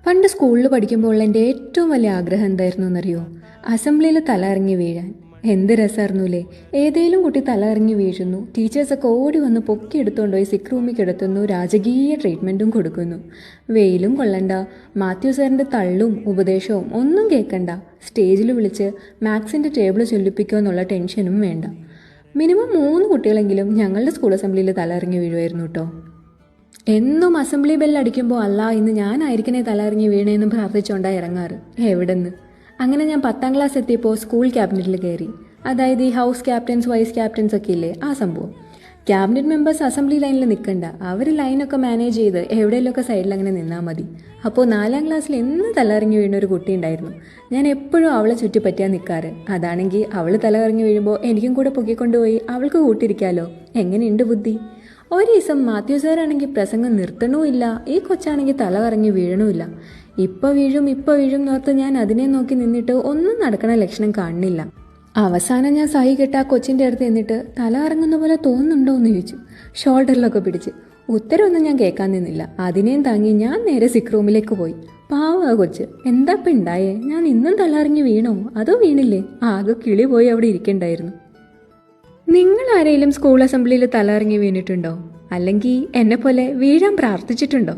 പണ്ട് സ്കൂളിൽ പഠിക്കുമ്പോൾ എൻ്റെ ഏറ്റവും വലിയ ആഗ്രഹം എന്തായിരുന്നു എന്നറിയോ? അസംബ്ലിയിൽ തല ഇറങ്ങി വീഴാൻ. എന്ത് രസമായിരുന്നുല്ലേ! ഏതേലും കുട്ടി തല ഇറങ്ങി വീഴുന്നു, ടീച്ചേഴ്സൊക്കെ ഓടി വന്ന് പൊക്കിയെടുത്തുകൊണ്ട് പോയി സിക്ക് റൂമിൽ കിടത്തുന്നു, രാജകീയ ട്രീറ്റ്മെൻറ്റും കൊടുക്കുന്നു. വെയിലും കൊള്ളണ്ട, മാത്യു സാറിൻ്റെ തള്ളും ഉപദേശവും ഒന്നും കേൾക്കണ്ട, സ്റ്റേജിൽ വിളിച്ച് മാത്സിൻ്റെ ടേബിൾ ചൊല്ലിപ്പിക്കുക എന്നുള്ള ടെൻഷനും വേണ്ട. മിനിമം 3 കുട്ടികളെങ്കിലും ഞങ്ങളുടെ സ്കൂൾ അസംബ്ലിയിൽ തല ഇറങ്ങി വീഴുമായിരുന്നു കേട്ടോ. എന്നും അസംബ്ലി ബെല്ലടിക്കുമ്പോൾ അല്ല ഇന്ന് ഞാനായിരിക്കണേ തലറിഞ്ഞ് വീണേന്നും പ്രാർത്ഥിച്ചുകൊണ്ടാണ് ഇറങ്ങാറ്. എവിടെന്ന്? അങ്ങനെ ഞാൻ 10ാം ക്ലാസ് എത്തിയപ്പോൾ സ്കൂൾ ക്യാബിനറ്റിൽ കയറി. അതായത് ഈ ഹൗസ് ക്യാപ്റ്റൻസ് വൈസ് ക്യാപ്റ്റൻസ് ഒക്കെ ഇല്ലേ, ആ സംഭവം. ക്യാബിനറ്റ് മെമ്പേഴ്സ് അസംബ്ലി ലൈനിൽ നിൽക്കണ്ട, അവർ ലൈനൊക്കെ മാനേജ് ചെയ്ത് എവിടെയെങ്കിലുമൊക്കെ സൈഡിൽ അങ്ങനെ നിന്നാൽ മതി. അപ്പോൾ 4ാം ക്ലാസ്സിൽ എന്ന് തലറിഞ്ഞ് വീണ ഒരു കുട്ടി ഉണ്ടായിരുന്നു. ഞാൻ എപ്പോഴും അവളെ ചുറ്റിപ്പറ്റിയാൽ നിൽക്കാറ്. അതാണെങ്കിൽ അവൾ തലകറങ്ങി വീഴുമ്പോൾ എനിക്കും കൂടെ പൊക്കിക്കൊണ്ടുപോയി അവൾക്ക് കൂട്ടിരിക്കാമല്ലോ. എങ്ങനെയുണ്ട് ബുദ്ധി? ഒരു ദിവസം മാത്യു സാറാണെങ്കിൽ പ്രസംഗം നിർത്തണമില്ല, ഈ കൊച്ചാണെങ്കിൽ തല കറങ്ങി വീഴണമില്ല. ഇപ്പം വീഴും എന്നോർത്ത് ഞാൻ അതിനെ നോക്കി നിന്നിട്ട് ഒന്നും നടക്കണ ലക്ഷണം കാണുന്നില്ല. അവസാനം ഞാൻ സഹി കെട്ട് ആ കൊച്ചിൻ്റെ അടുത്ത് നിന്നിട്ട് തല കറങ്ങുന്ന പോലെ തോന്നുന്നുണ്ടോ എന്ന് ചോദിച്ചു. ഷോൾഡറിലൊക്കെ പിടിച്ച്. ഉത്തരവൊന്നും ഞാൻ കേൾക്കാൻ നിന്നില്ല. അതിനെയും താങ്ങി ഞാൻ നേരെ സിക്ക് റൂമിലേക്ക് പോയി. പാവാ കൊച്ച്. എന്താ ഇപ്പം ഉണ്ടായേ? ഞാൻ ഇന്നും തല കറങ്ങി വീണോ അതോ വീണില്ലേ? ആകെ കിളി പോയി അവിടെ ഇരിക്കണ്ടായിരുന്നു. നിങ്ങൾ ആരെങ്കിലും സ്കൂൾ അസംബ്ലിയിൽ തലയിറങ്ങി വീണിട്ടുണ്ടോ? അല്ലെങ്കിൽ എന്നെ പോലെ വീഴാൻ പ്രാർത്ഥിച്ചിട്ടുണ്ടോ?